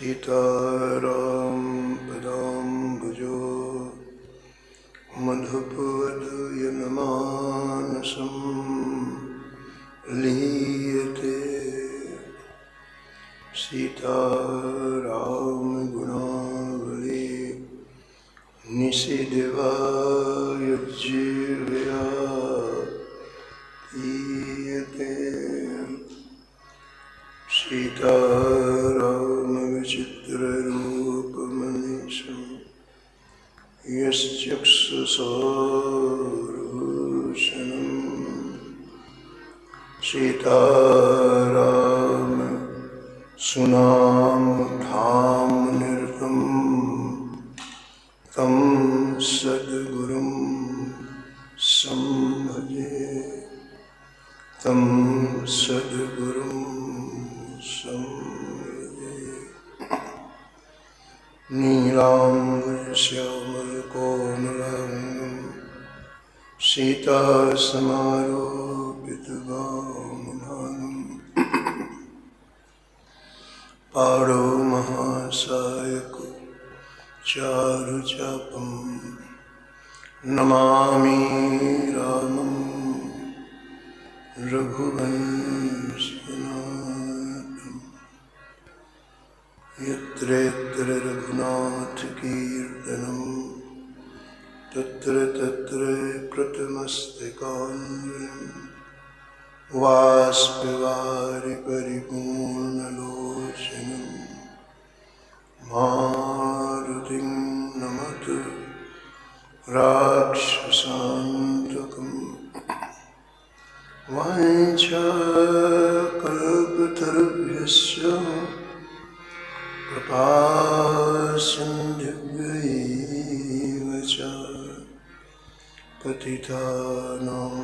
सीताराम पदाम्बुजो मधुपवदयनमानसं लीयते। सीताराम गुणावली निशिदिवायुज्जीवया ईयते। सीताराम विचित्ररूपमनीषं यश्चक्षुषोरुषणं। सीताराम सुनामधामनिरतं तं सद्गुरुं संभजे। तं सद्गुरुं संभजे। नीलाम्बरश्यामलकोमलाङ्गं सीतासमारोपितवामभागम् पाणौ महासायको चारुचापं नमामि रामं रघुवंशनाथं। यत्र यत्र रघुनाथकीर्तनं तत्र तत्र कृतमस्तकाञ्जलिं बाष्पवारि परिपूर्णलोचनं मारुतिं नमत राक्षसान्तकम्। वाञ्छाकल्पतरुभ्यश्च कृपासिन्धुभ्यैव च पतितानां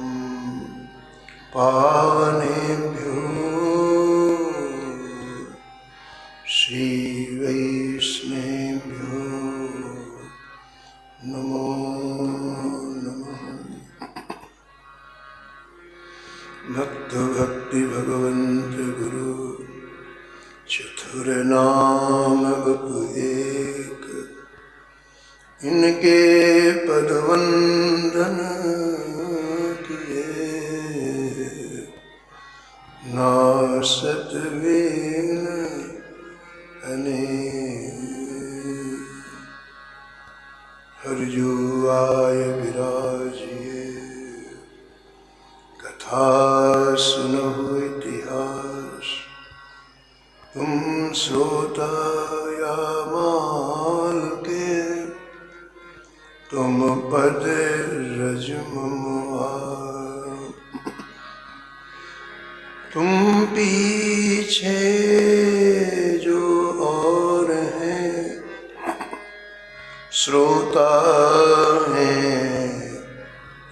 पावनेभ्यो श्रीवैष्णवेभ्यो नमो नमः। भक्त भक्ति भगवंत गुरु चतुर नाम बपु एक। इनके पद वंदन किए नासत वेल अनेक। हरजू आय विराजिए कथा सुनहु इतिहास। तुम सोता या माल के तुम पद रज ममुआर। तुम पीछे जो और हैं श्रोता हैं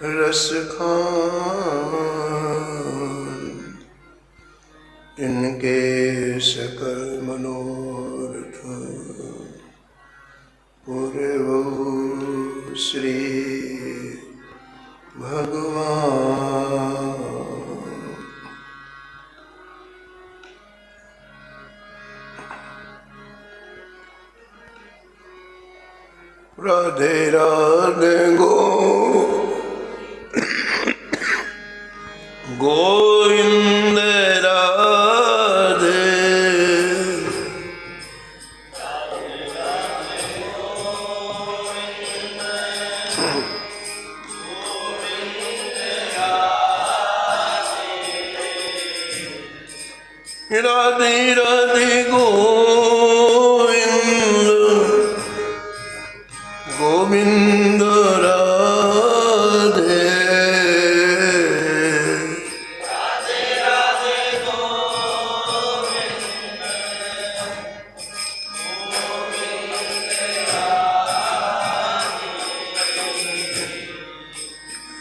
रस खान। इनके सकल मनोरथ पूरे वो श्री भगवान। राधे राधे गोविंद राधे। राधे राधे गोविंद गोविंद राधे।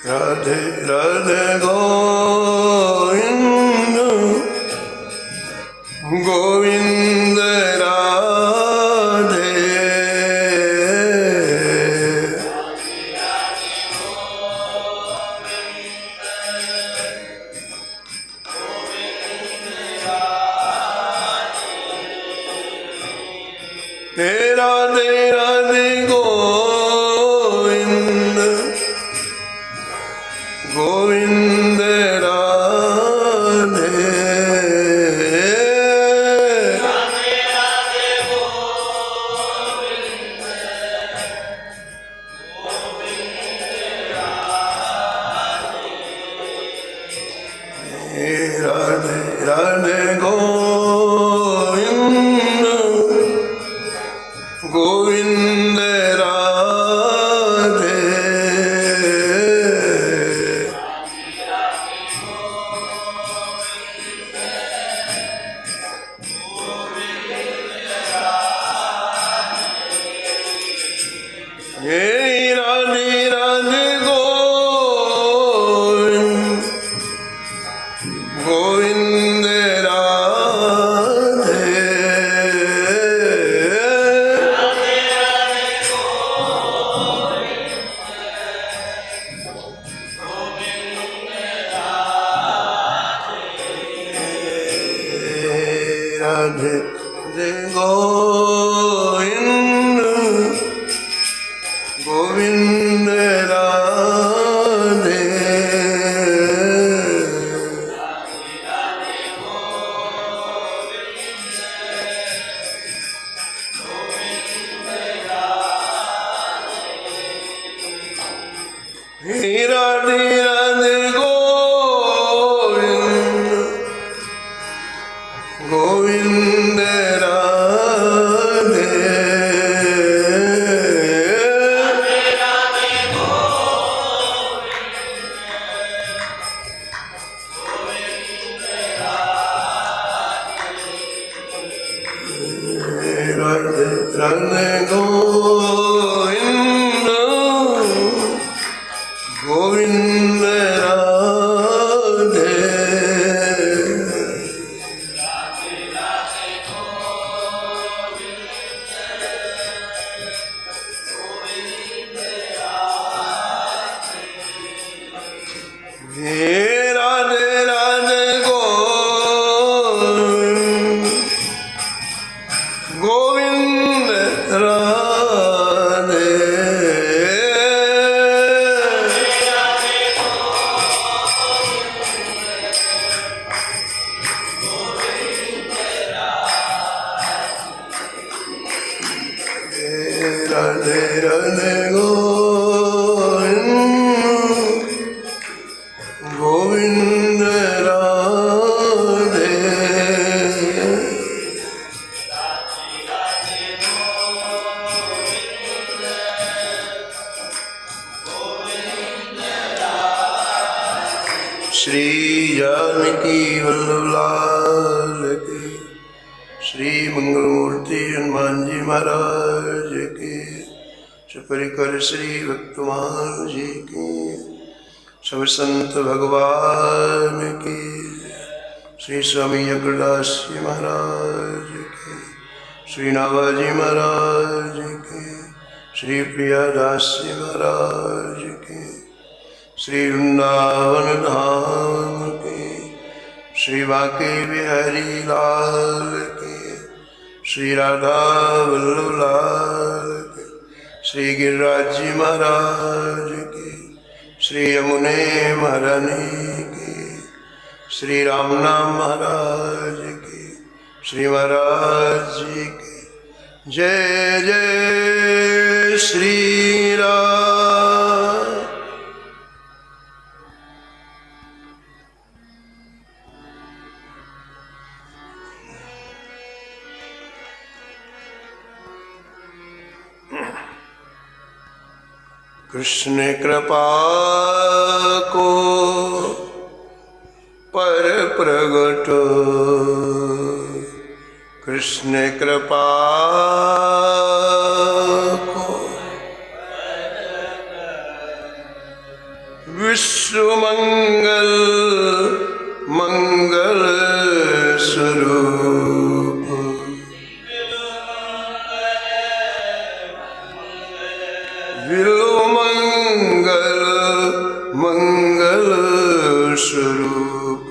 राधे राधे गोविंद गोविंद राधे। हे राधे राधे गोविंद गोविंद राधे राधे राधे गोविंद गोविंद राधे हे राधे राधे गोविंद गोविंद राधे राधे राधे गोविंद गोविंद राधे हे राधे राधे गोविंद गोविंद राधे राधे राधे गोविंद गोविंद राधे हे राधे राधे गोविंद गोविंद राधे राधे राधे गोविंद गोविंद राधे श्री जानकी वल्लभ लाल की श्री मंगलमूर्ति हनुमान जी महाराज की सुपरिकर श्री भक्तमान जी की सब संत भगवान की श्री स्वामी अग्रदास जी महाराज की श्री नाभाजी महाराज की श्री प्रियादास जी महाराज की श्री वृंदावन धाम की श्री बांके बिहारी लाल की श्री राधा वल्लभ लाल की श्री गिरिराज जी महाराज की श्री यमुने महारानी की श्री रामनाम महाराज की श्री महाराज जी की जय जय श्री राम। कृष्ण कृपा को पर प्रगट कृष्ण कृपा को विश्व मंगल मंगल स्वरूप मंगल मंगल स्वरूप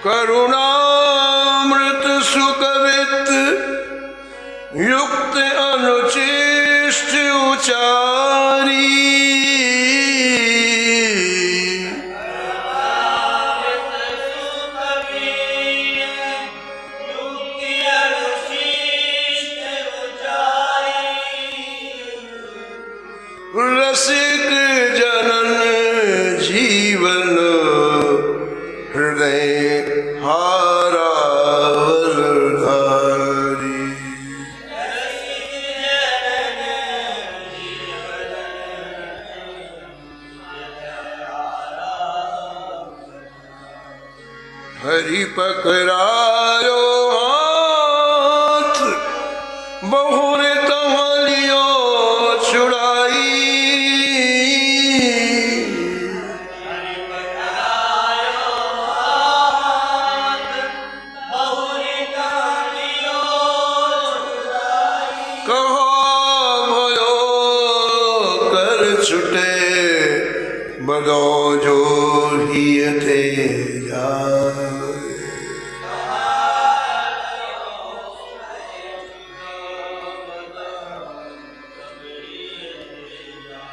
करुणामृत सुकवित युक्त अनुचिष्ट उचारी रसिक जनन जीवन हृदय हारावरधारी। हरि पकड़ायो हाथ बहुरे तमलियो छुड़ाई। छुटे बदो जो हियते जाए।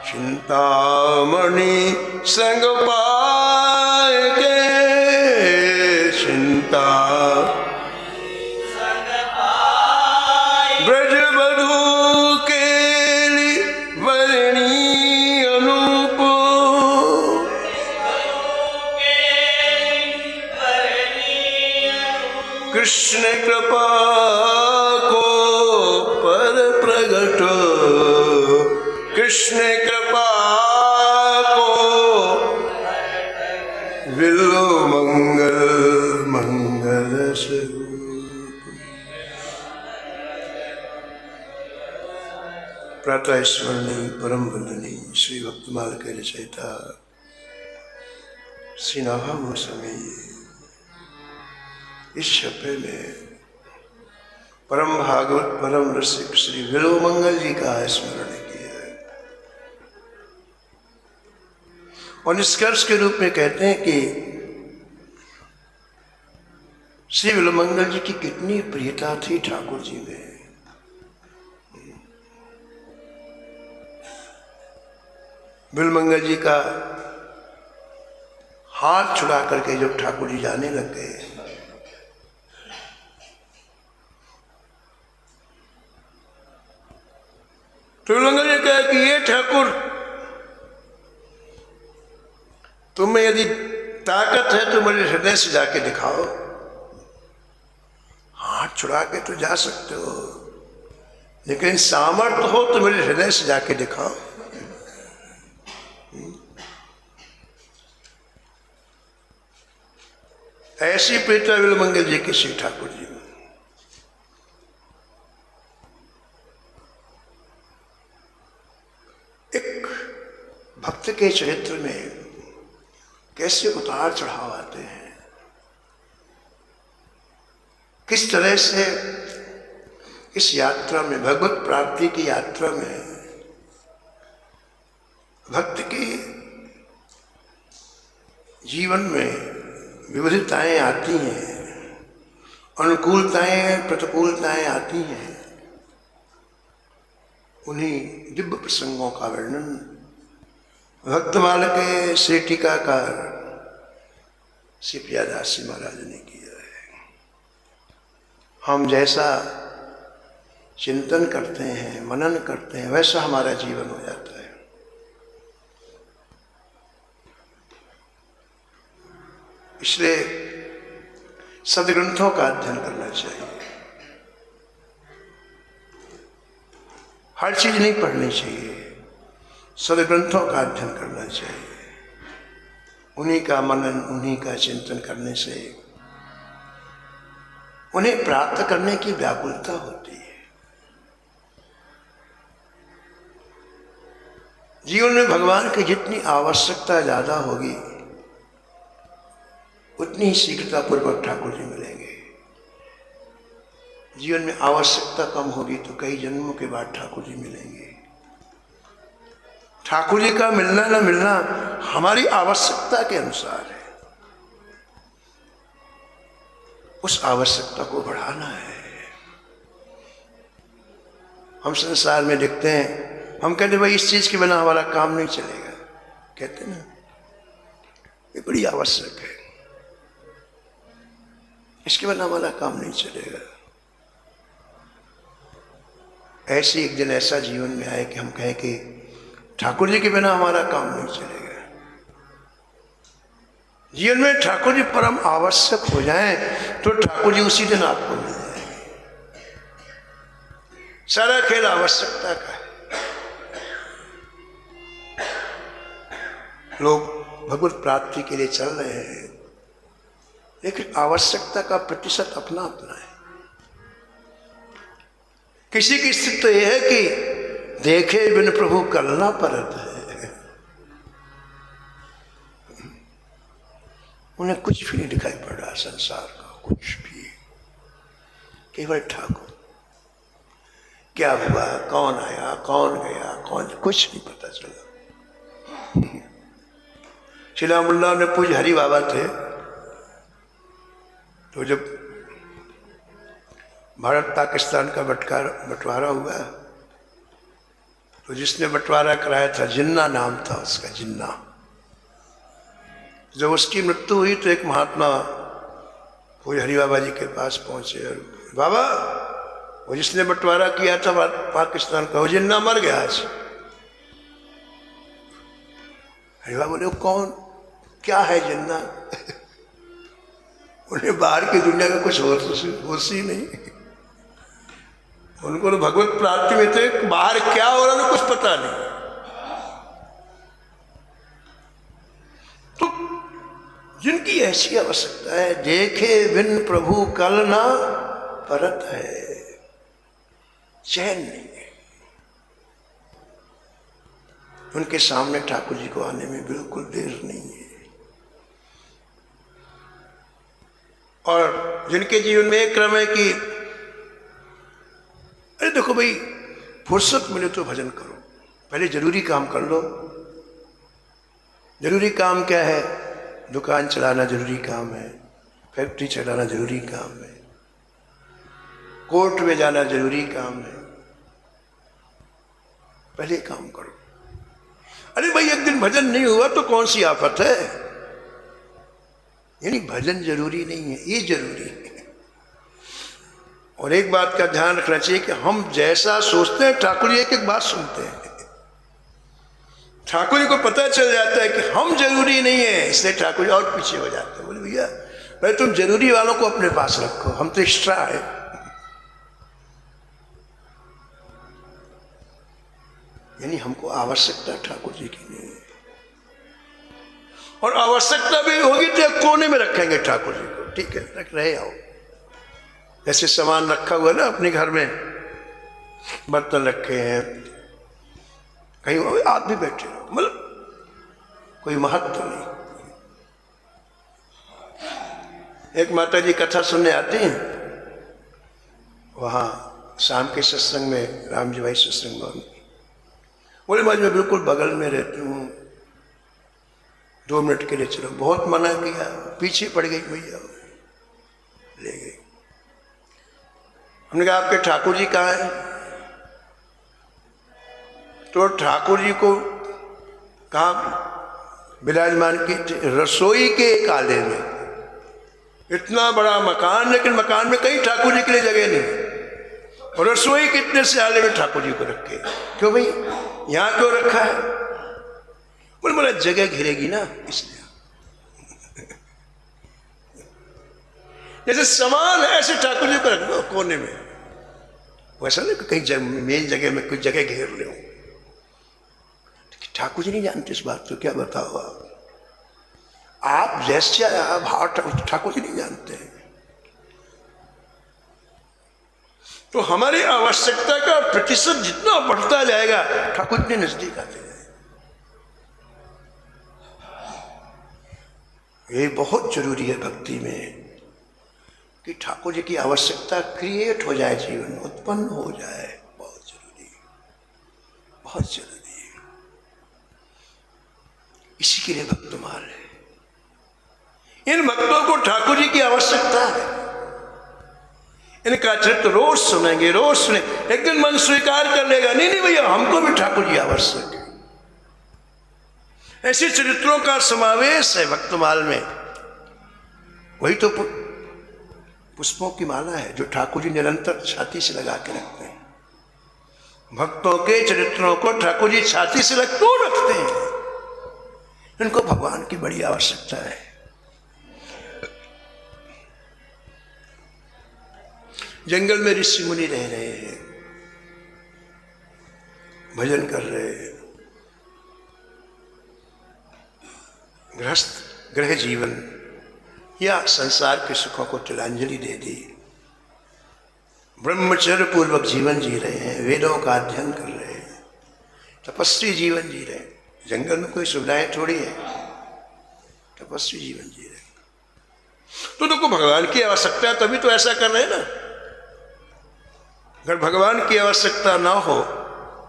चिंतामणि संग पाए के चिंता ब्रज बधू के वर्णी कृष्ण कृपा को पर प्रगट कृष्ण कृपा को विलो मंगल मंगल स्वरूप। प्रातः स्मरणीय परम वंदनीय श्री भक्तमाल के रचयिता श्री नाभा मौसमी इस छपे में परम भागवत परम रसिक श्री विलोमंगल जी का स्मरण किया है और निष्कर्ष के रूप में कहते हैं कि श्री विलोमंगल जी की कितनी प्रियता थी ठाकुर जी में। विलोमंगल जी का हाथ छुड़ा करके जब ठाकुर जी जाने लग गए तो विलोमंगल जी कहा कि ये ठाकुर तुम्हें यदि ताकत है तो मेरे हृदय से जाके दिखाओ। हाथ छुड़ा के तो जा सकते हो लेकिन सामर्थ्य हो तो मेरे हृदय से जाके दिखाओ। ऐसी प्रीता विलोमंगल जी की श्री ठाकुर जी में। एक भक्त के चरित्र में कैसे उतार चढ़ाव आते हैं, किस तरह से इस यात्रा में भगवत प्राप्ति की यात्रा में भक्त के जीवन में विविधताएं आती हैं, अनुकूलताएं प्रतिकूलताएं आती हैं। उन्हीं दिव्य प्रसंगों का वर्णन भक्तमाल के श्री टीकाकार श्री प्रियादास जी महाराज ने किया है। हम जैसा चिंतन करते हैं मनन करते हैं वैसा हमारा जीवन हो जाता है। इसलिए सदग्रंथों का अध्ययन करना चाहिए। हर चीज नहीं पढ़नी चाहिए, सदग्रंथों का अध्ययन करना चाहिए। उन्हीं का मनन उन्हीं का चिंतन करने से उन्हें प्राप्त करने की व्याकुलता होती है। जीवन में भगवान की जितनी आवश्यकता ज्यादा होगी उतनी ही शीघ्रतापूर्वक ठाकुर जी मिलेंगे। जीवन में आवश्यकता कम होगी तो कई जन्मों के बाद ठाकुर जी मिलेंगे। ठाकुर जी का मिलना न मिलना हमारी आवश्यकता के अनुसार है। उस आवश्यकता को बढ़ाना है। हम संसार में देखते हैं, हम कहते भाई इस चीज के बिना हमारा काम नहीं चलेगा, कहते ना, ये बड़ी आवश्यक है, इसके बिना हमारा काम नहीं चलेगा। ऐसे एक दिन ऐसा जीवन में आए कि हम कहें कि ठाकुर जी के बिना हमारा काम नहीं चलेगा। जीवन में ठाकुर जी परम आवश्यक हो जाएं तो ठाकुर जी उसी दिन आपको मिल जाएंगे। सारा खेल आवश्यकता का है। लोग भगवत प्राप्ति के लिए चल रहे हैं, लेकिन आवश्यकता का प्रतिशत अपना अपना है। किसी की स्थिति तो यह है कि देखे बिन प्रभु कलना परत है, उन्हें कुछ भी नहीं दिखाई पड़ रहा संसार का, कुछ भी, केवल ठाकुर। क्या हुआ, कौन आया, कौन गया, कौन, कुछ नहीं पता चला। शिला मुल्ला ने पूज हरि बाबा थे, तो जब भारत पाकिस्तान का बंटवारा हुआ तो जिसने बंटवारा कराया था, जिन्ना नाम था उसका, जिन्ना। जब उसकी मृत्यु हुई तो एक महात्मा पूज हरि बाबा जी के पास पहुंचे और बाबा, वो जिसने बंटवारा किया था पाकिस्तान का, वो जिन्ना मर गया आज। हरि बाबा बोले कौन, क्या है जिन्ना? उन्हें बाहर की दुनिया का कुछ होश ही नहीं। उनको तो भगवत प्राप्ति में थे, बाहर क्या हो रहा है कुछ पता नहीं। तो जिनकी ऐसी आवश्यकता है, देखे बिन प्रभु कल ना परत है, चैन नहीं है, उनके सामने ठाकुर जी को आने में बिल्कुल देर नहीं है। और जिनके जीवन में एक क्रम है कि अरे देखो भाई, फुर्सत मिले तो भजन करो, पहले जरूरी काम कर लो। जरूरी काम क्या है? दुकान चलाना जरूरी काम है, फैक्ट्री चलाना जरूरी काम है, कोर्ट में जाना जरूरी काम है, पहले काम करो। अरे भाई एक दिन भजन नहीं हुआ तो कौन सी आफत है? यानी भजन जरूरी नहीं है, ये जरूरी है। और एक बात का ध्यान रखना चाहिए कि हम जैसा सोचते हैं ठाकुर जी एक एक बात सुनते हैं। ठाकुर जी को पता चल जाता है कि हम जरूरी नहीं है, इसलिए ठाकुर जी और पीछे हो जाते हैं। बोले भैया भाई तुम जरूरी वालों को अपने पास रखो, हम तो एक्स्ट्रा है। यानी हमको आवश्यकता ठाकुर जी की नहीं है, और आवश्यकता भी होगी तो कोने में रखेंगे ठाकुर जी को, ठीक है, रख रहे आओ। जैसे सामान रखा हुआ ना अपने घर में, बर्तन रखे हैं, कहीं आप भी बैठे हो, मतलब कोई महत्व नहीं। एक माता जी कथा सुनने आती हैं, वहाँ शाम के सत्संग में, राम जी भाई सत्संग भवन, बोले मैं बिल्कुल बगल में रहती हूँ, 2 मिनट के लिए चलो। बहुत मना किया, पीछे पड़ गई भैया, ले गई। हमने कहा आपके ठाकुर जी कहाँ हैं? तो ठाकुर जी को कहाँ विराजमान की थी? रसोई के एक आले में। इतना बड़ा मकान, लेकिन मकान में कहीं ठाकुर जी के लिए जगह नहीं, और रसोई कितने से आले में ठाकुर जी को रखे। क्यों भाई यहाँ क्यों रखा है? बोले बोला जगह घिरेगी ना, इसलिए। जैसे सामान है ऐसे ठाकुर जी को रख दो कोने में, वैसा नहीं कहीं मेन जगह में कोई जगह घेर ले। ठाकुर जी नहीं जानते इस बात को, क्या बताओ आप जैसे भाव ठाकुर जी नहीं जानते हैं। तो हमारी आवश्यकता का प्रतिशत जितना बढ़ता जाएगा ठाकुर जी नजदीक आते जाए। ये बहुत जरूरी है भक्ति में कि ठाकुर जी की आवश्यकता क्रिएट हो जाए, जीवन में उत्पन्न हो जाए। बहुत जरूरी है, बहुत जरूरी है। इसी के लिए भक्तमाल है। इन भक्तों को ठाकुर जी की आवश्यकता है। इनका चरित्र रोज सुनेंगे, रोज सुने। एक दिन मन स्वीकार कर लेगा, नहीं नहीं भैया हमको भी ठाकुर जी आवश्यक है। ऐसे चरित्रों का समावेश है भक्तमाल में। वही तो पुष्पों की माला है जो ठाकुर जी निरंतर छाती से लगा के रखते हैं। भक्तों के चरित्रों को ठाकुर जी छाती से लग क्यों रखते हैं? इनको भगवान की बड़ी आवश्यकता है। जंगल में ऋषि मुनि रह रहे हैं, भजन कर रहे हैं, गृहस्थ गृह जीवन या संसार के सुखों को तिलांजलि दे दी, ब्रह्मचर्य पूर्वक जीवन जी रहे हैं, वेदों का अध्ययन कर रहे हैं, तपस्वी जीवन जी रहे हैं। जंगल में कोई सुविधाएं थोड़ी है, तपस्वी जीवन जी रहे हैं। तो तुमको भगवान की आवश्यकता है तभी तो ऐसा कर रहे हैं ना। अगर भगवान की आवश्यकता ना हो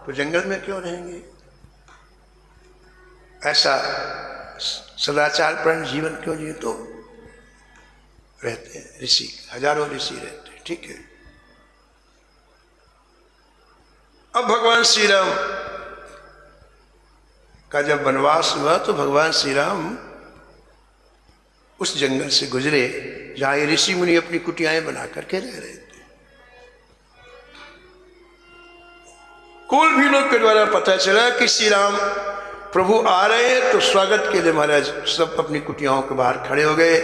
तो जंगल में क्यों रहेंगे? ऐसा सदाचारपरायण जीवन क्यों जिए? तो रहते हैं ऋषि, हजारों ऋषि रहते हैं, ठीक है। अब भगवान श्री राम का जब वनवास हुआ तो भगवान श्री राम उस जंगल से गुजरे जहां ये ऋषि मुनि अपनी कुटियाएं बना करके रह रहे थे। कुल भीलों के द्वारा पता चला कि श्री राम प्रभु आ रहे हैं, तो स्वागत के लिए महाराज सब अपनी कुटियाओं के बाहर खड़े हो गए,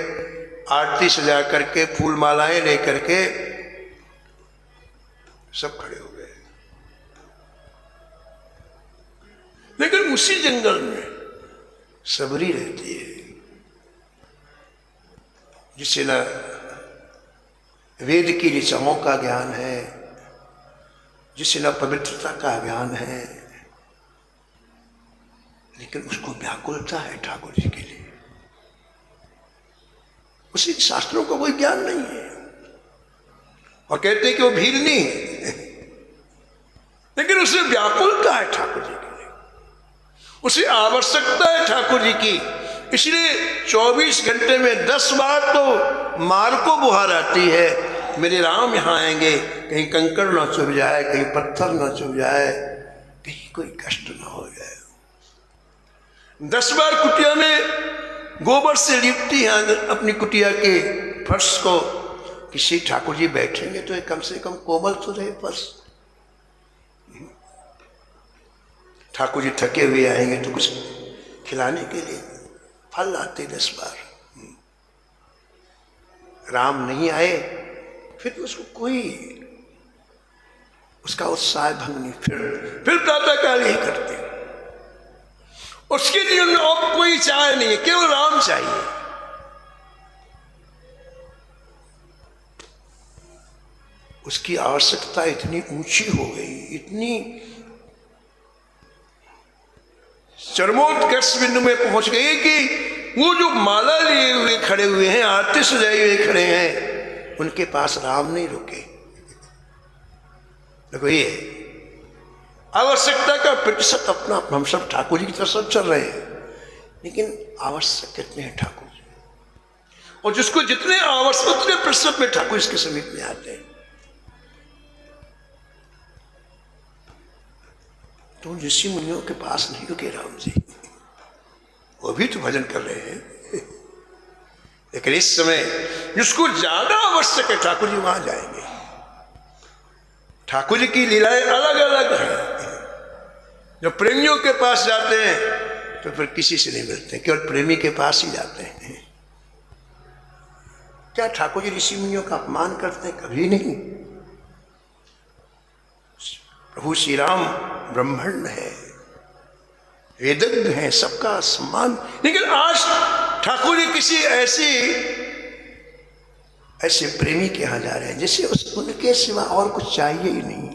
आरती सजा करके, फूल मालाएं लेकर के सब खड़े हो गए। लेकिन उसी जंगल में सबरी रहती है जिसे न वेद की ऋचाओं का ज्ञान है, जिसे न पवित्रता का ज्ञान है, लेकिन उसको व्याकुलता है ठाकुर जी के लिए। उसी शास्त्रों का कोई ज्ञान नहीं है और कहते हैं कि वो भीलनी है, लेकिन उसे व्याकुलता है ठाकुर जी के लिए, उसे आवश्यकता है ठाकुर जी की। इसलिए 24 घंटे में 10 बार तो मार को बुहार आती है, मेरे राम यहाँ आएंगे, कहीं कंकड़ ना चुभ जाए, कहीं पत्थर ना चुभ जाए, कहीं कोई कष्ट ना हो जाए। 10 बार कुटिया में गोबर से लिपती है अपनी कुटिया के फर्श को, किसी ठाकुर जी बैठेंगे तो कम से कम कोमल तो रहे फर्श। ठाकुर जी थके हुए आएंगे तो कुछ खिलाने के लिए फल लाते 10 बार। राम नहीं आए फिर उसको कोई उसका उत्साह भंग नहीं, फिर प्रातःकाल यही करते। उसके जीवन में और कोई चाह नहीं है, केवल राम चाहिए। उसकी आवश्यकता इतनी ऊंची हो गई, इतनी चरमोत्कर्ष बिंदु में पहुंच गई कि वो जो माला लिए हुए खड़े हुए हैं, आरती सजाए हुए खड़े हैं, उनके पास राम नहीं रुके। देखो ये आवश्यकता का प्रतिशत अपना, हम सब ठाकुर जी की तरफ चल रहे हैं, लेकिन आवश्यक कितने हैं ठाकुर जी? और जिसको जितने आवश्यक उतने प्रतिशत में ठाकुर इसके समीप में आते हैं। तो ऋषि मुनियों के पास नहीं रुके राम जी, वो भी तो भजन कर रहे हैं। लेकिन इस समय जिसको ज्यादा आवश्यक है ठाकुर जी वहां जाएंगे। ठाकुर जी की लीलाएं अलग अलग हैं। जब प्रेमियों के पास जाते हैं तो फिर किसी से नहीं मिलते, केवल प्रेमी के पास ही जाते हैं। क्या ठाकुर जी ऋषि मुनियों का अपमान करते हैं? कभी नहीं। प्रभु श्री राम ब्रह्मण्ड है, वेदज्ञ है, सबका सम्मान। लेकिन आज ठाकुर जी किसी ऐसे प्रेमी के यहां जा रहे हैं जिसे उनके सिवा और कुछ चाहिए ही नहीं,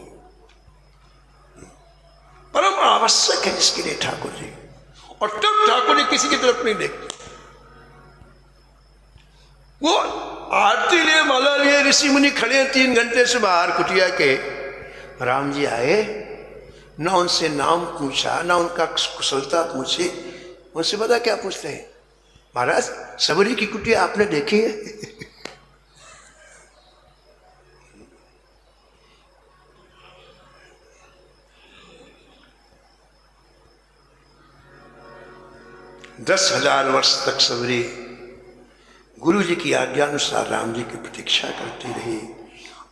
परम आवश्यक है जिसके लिए ठाकुर जी। और तब ठाकुर जी किसी की तरफ नहीं देखते। वो आरती लिए, माला लिए, ऋषि मुनि खड़े हैं 3 घंटे से बाहर कुटिया के। राम जी आए, ना उनसे नाम पूछा, ना उनका कुशलता पूछी। उनसे पता क्या पूछते हैं? महाराज सबरी की कुटिया आपने देखी है? 10,000 वर्ष तक सबरी गुरु जी की आज्ञा अनुसार राम जी की प्रतीक्षा करती रही।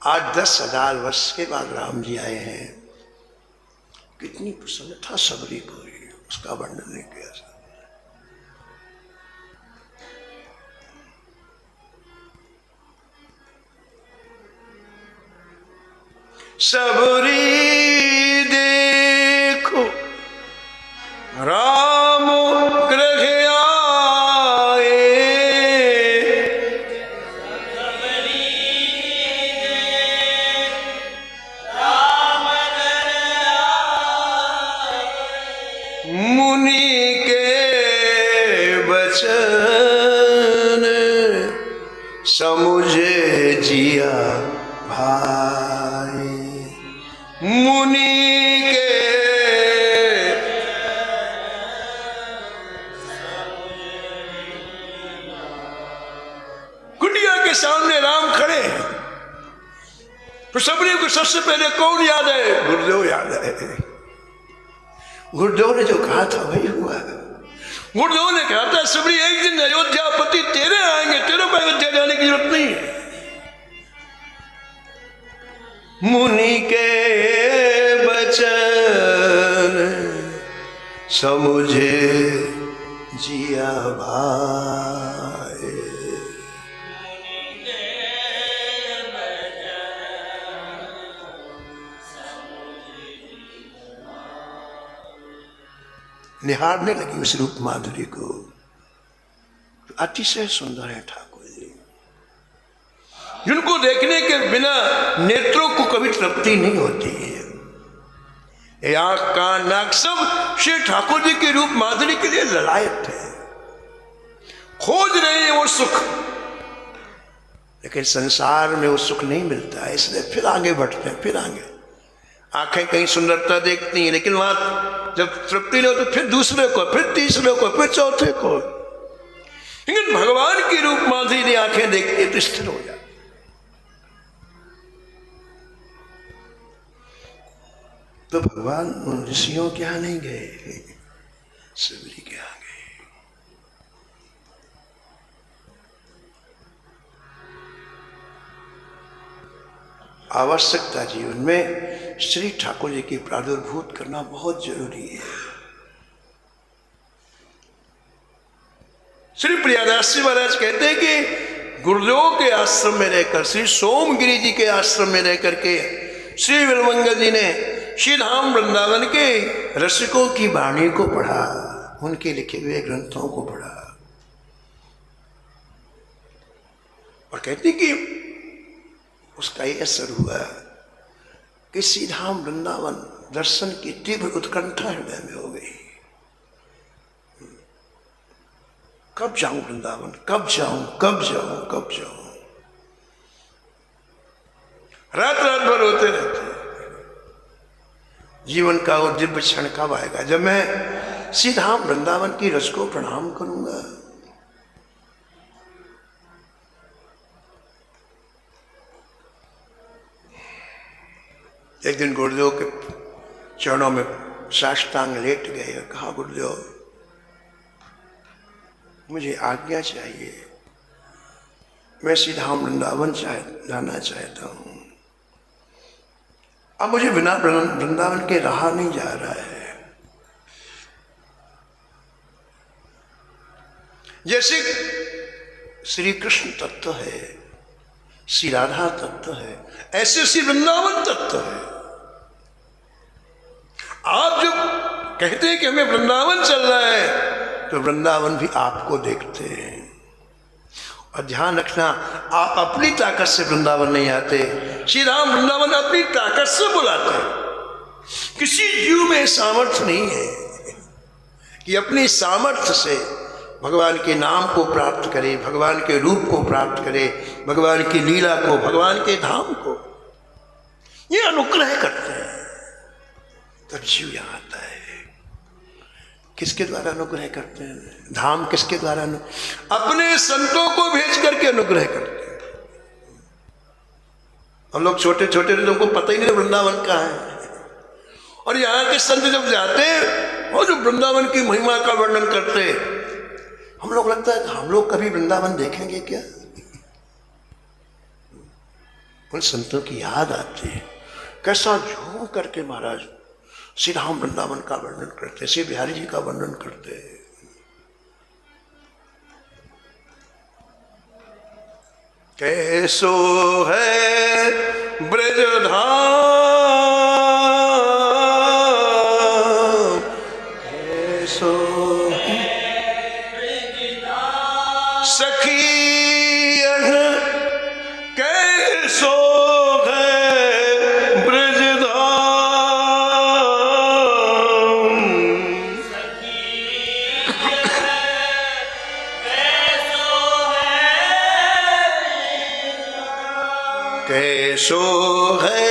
आज 10,000 वर्ष के बाद राम जी आए हैं। कितनी प्रसन्नता सबरी को, उसका वर्णन नहीं किया। सबरी देखो राम गृह आए, मुनि के बचन समुझे जिया भाई। मुनि के कुटिया के सामने राम खड़े हैं, तो सबरी को सबसे पहले कौन याद है? गुरुदेव याद है। गुरुदेव ने जो कहा था वही हुआ। गुरुदेव ने कहा था सबरी एक दिन अयोध्यापति तेरे आएंगे, तेरे को अयोध्या जाने की जरूरत नहीं है। मुनि के बचन समुझे जिया भाई। निहारने लगी उस रूप माधुरी को। अतिशय सुंदर है ठाकुर जी, जिनको देखने के बिना नेत्रों को कभी तृप्ति नहीं होती है। आंख कान नाक सब श्री ठाकुर जी के रूप माधुरी के लिए ललायत है, खोज रहे हैं वो सुख, लेकिन संसार में वो सुख नहीं मिलता है, इसलिए फिर आगे बढ़ते हैं, फिर आगे। आंखें कहीं सुंदरता देखती हैं, लेकिन वहां जब तृप्ति नहीं हो तो फिर दूसरे को, फिर तीसरे को, फिर चौथे को। लेकिन भगवान की रूप माधुरी ने आंखें देखती तो स्थिर हो जाती। तो भगवान उन ऋषियों के यहां नहीं गए, सबरी के यहां गए। आवश्यकता जीवन में श्री ठाकुर जी की प्रादुर्भूत करना बहुत जरूरी है। श्री प्रियादास जी महाराज कहते हैं कि गुरुदेव के आश्रम में रहकर, श्री सोमगिरी जी के आश्रम में रहकर के श्री विल्वंगल जी ने श्री धाम वृंदावन के रसिकों की वाणी को पढ़ा, उनके लिखे हुए ग्रंथों को पढ़ा, और कहते कि उसका ये असर हुआ कि श्री धाम वृंदावन दर्शन की तीव्र उत्कंठा हृदय में हो गई। कब जाऊं वृंदावन, कब जाऊं, कब जाऊं, कब जाऊं। रात रात भर होते रहते। जीवन का वो दिव्य क्षण कब आएगा जब मैं श्री धाम वृंदावन की रस को प्रणाम करूंगा। एक दिन गुरुदेव के चरणों में साष्टांग लेट गए और कहा, गुरुदेव मुझे आज्ञा चाहिए, मैं श्री धाम वृंदावन जाना चाहता हूं। अब मुझे बिना वृंदावन के रहा नहीं जा रहा है। जैसे श्री कृष्ण तत्व है, श्री राधा तत्व है, ऐसे श्री वृंदावन तत्व है। आप जब कहते हैं कि हमें वृंदावन चल रहा है, तो वृंदावन भी आपको देखते हैं। और ध्यान रखना, आप अपनी ताकत से वृंदावन नहीं आते, श्री राम वृंदावन अपनी ताकत से बुलाते हैं। किसी जीव में सामर्थ्य नहीं है कि अपनी सामर्थ्य से भगवान के नाम को प्राप्त करे, भगवान के रूप को प्राप्त करे, भगवान की लीला को, भगवान के धाम को। ये अनुग्रह करते हैं, तब जीव यहां आता है। किसके द्वारा अनुग्रह करते हैं? धाम किसके द्वारा? अपने संतों को भेज करके अनुग्रह करते हैं। हम लोग छोटे छोटे थे, हमको पता ही नहीं वृंदावन कहाँ है, और यहाँ के संत जब जाते हैं और जो वृंदावन की महिमा का वर्णन करते, हम लोग लगता है हम लोग कभी वृंदावन देखेंगे क्या? उन संतों की याद आती है, कैसा झूम करके महाराज श्री राम वृंदावन का वर्णन करते, श्री बिहारी जी का वर्णन करते। कैसो है ब्रजधाम, कैसो सखी कैसो है ब्रजधाम, कैसो है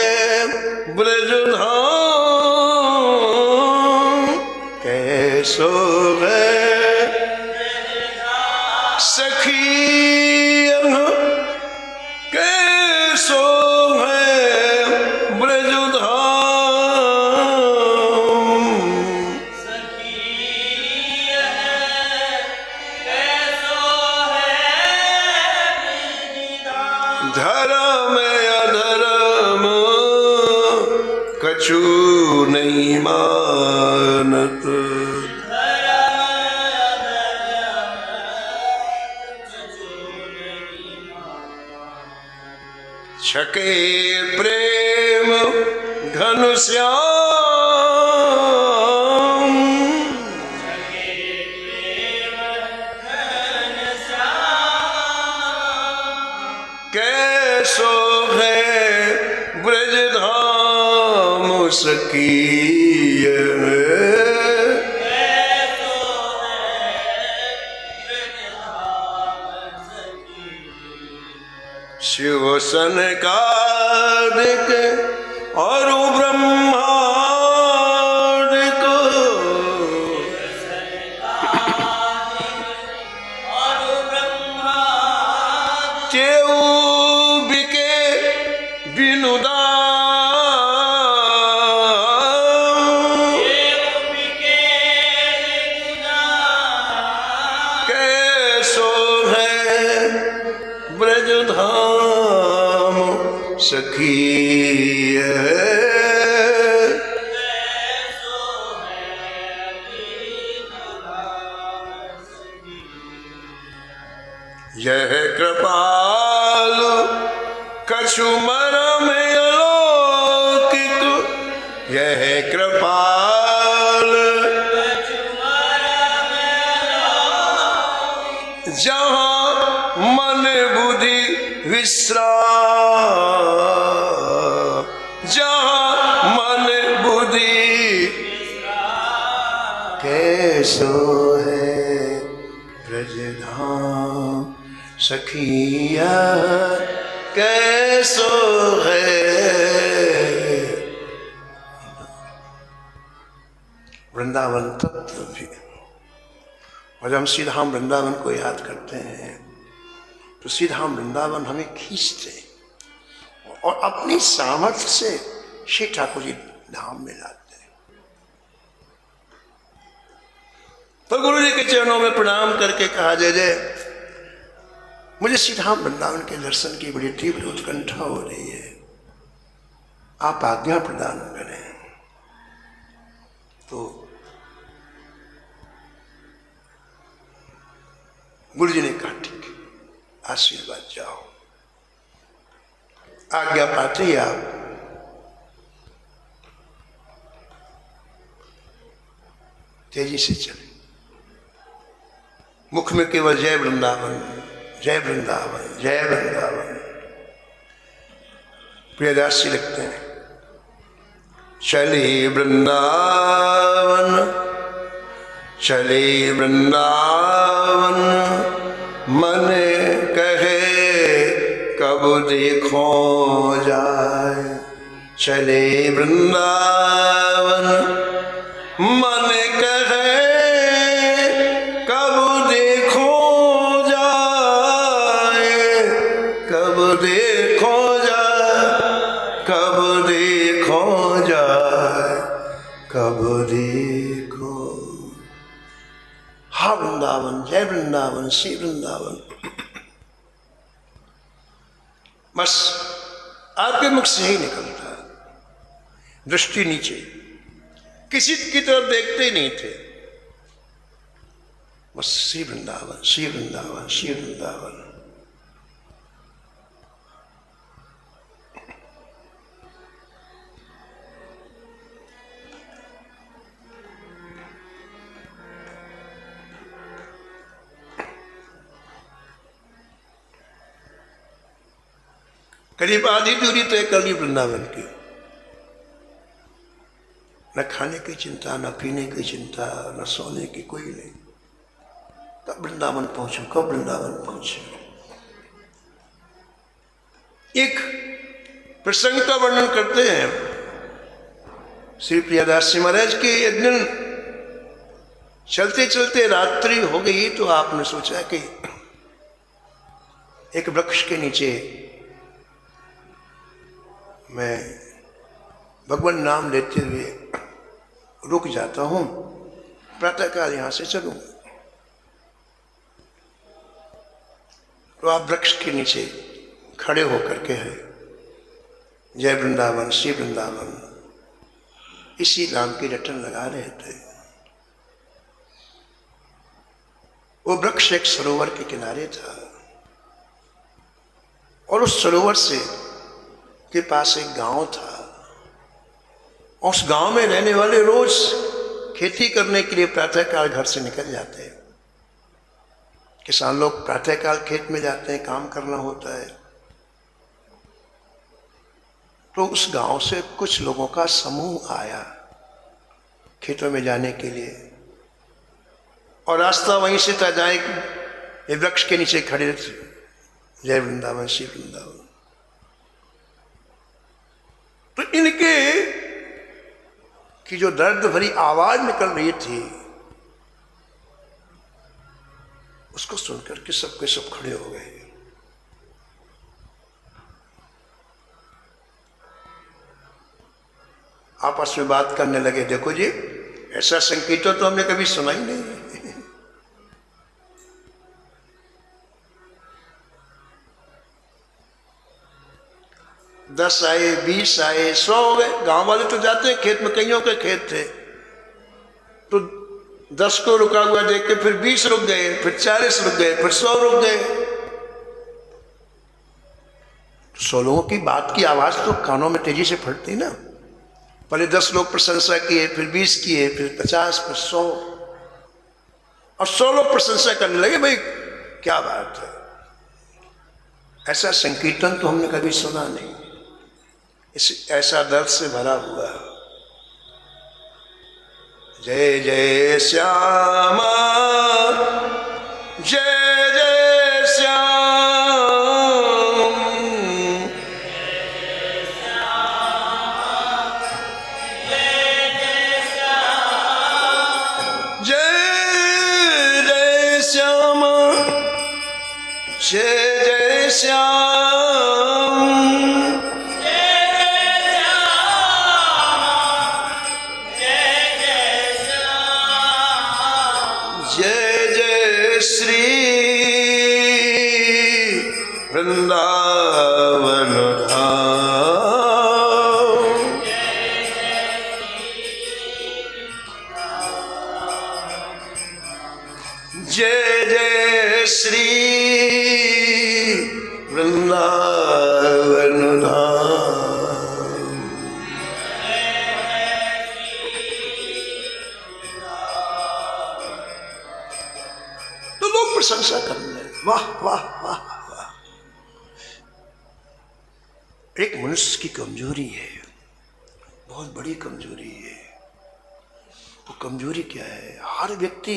ब्रजधाम, कैसो है सखी कैसो है ब्रजधाम, धर्म अधर्म कछु नहीं मानत, छके प्रेम घनश्याम, कैसो है ब्रजधाम सखी, शिव सनकादिक और ब्रह्मादिक, केऊ बिके विनुदान, कैसो है ब्रजधाम सखी, यह कृपाल कछु मरम अलौकिक, यह कृपाल जहाँ मन बुद्धि विश्राम, जहाँ मन बुद्धि, कैसो है ब्रजधाम सखिया, कैसो है। वृंदावन तत्व भी, और जब हम श्री धाम वृंदावन को याद करते हैं तो श्री धाम वृंदावन हमें खींचते और अपनी सामर्थ्य से श्री ठाकुर जी धाम में लाते हैं। तो गुरु जी के चरणों में प्रणाम करके कहा, जय जय, मुझे श्री धाम वृंदावन के दर्शन की बड़ी तीव्र उत्कंठा हो रही है, आप आज्ञा प्रदान करें। तो गुरु जी ने कहा ठीक है, आशीर्वाद जाओ। आज्ञा पाते ही आप तेजी से चले, मुख में केवल जय वृंदावन, जय वृंदावन, जय वृंदावन। प्रियदास जी लिखते हैं, चले वृंदावन, चले वृंदावन, मन कहे कब देखो जाए। चले वृंदावन, मन कहे कब देखो जाए, कब देखो जाए, कब देखो जाए, कब देखो। हा वृंदावन, जय वृंदावन। वृंदावन, श्री वृंदावन। बस आपके मुख से ही निकलता, दृष्टि नीचे, किसी की तरफ देखते ही नहीं थे, बस श्री वृंदावन, श्री वृंदावन, श्री वृंदावन। करीब आधी दूरी तय कर ली वृंदावन की। न खाने की चिंता, न पीने की चिंता, न सोने की, कोई नहीं। कब वृंदावन पहुंचूं, कब वृंदावन पहुंचूं। एक प्रसंग का वर्णन करते हैं श्री प्रियादास जी महाराज के। एक दिन चलते चलते रात्रि हो गई तो आपने सोचा कि एक वृक्ष के नीचे मैं भगवान नाम लेते हुए रुक जाता हूं, प्रातःकाल यहां से चलूंगा। तो आप वृक्ष के नीचे खड़े होकर के है जय वृंदावन, श्री वृंदावन, इसी नाम की रटन लगा रहे थे। वो वृक्ष एक सरोवर के किनारे था और उस सरोवर से के पास एक गांव था। उस गांव में रहने वाले रोज खेती करने के लिए प्रातःकाल घर से निकल जाते हैं। किसान लोग प्रातःकाल खेत में जाते हैं, काम करना होता है। तो उस गांव से कुछ लोगों का समूह आया खेतों में जाने के लिए, और रास्ता वहीं से था जहां एक वृक्ष के नीचे खड़े थे जय वृंदावन, श्री वृंदावन। तो इनके की जो दर्द भरी आवाज निकल रही थी उसको सुनकर के सबके सब खड़े हो गए। आपस में बात करने लगे, देखो जी ऐसा संकीर्तन तो हमने कभी सुना ही नहीं। 10 आए, 20 आए, 100 हो गए। गांव वाले तो जाते हैं खेत में, कईयों के खेत थे, तो 10 को रुका हुआ देख के फिर 20 रुक गए, फिर 40 रुक गए, फिर 100 रुक गए। 100 लोगों की बात की आवाज तो कानों में तेजी से फटती ना। पहले 10 लोग प्रशंसा किए, फिर 20 किए, फिर 50, फिर 100, और 100 लोग प्रशंसा करने लगे, भाई क्या बात है, ऐसा संकीर्तन तो हमने कभी सुना नहीं, ऐसा दर्द से भरा हुआ। जय जय श्यामा, जय जय श्याम, जय जय श्यामा, जय जय श्याम, जय जय श्री वृंदावन धाम, जय जय श्री वृंदावन धाम। तो लोग प्रशंसा करने लगे, वाह वाह वाह वाह। एक मनुष्य की कमजोरी है, बहुत बड़ी कमजोरी है। वो कमजोरी क्या है? हर व्यक्ति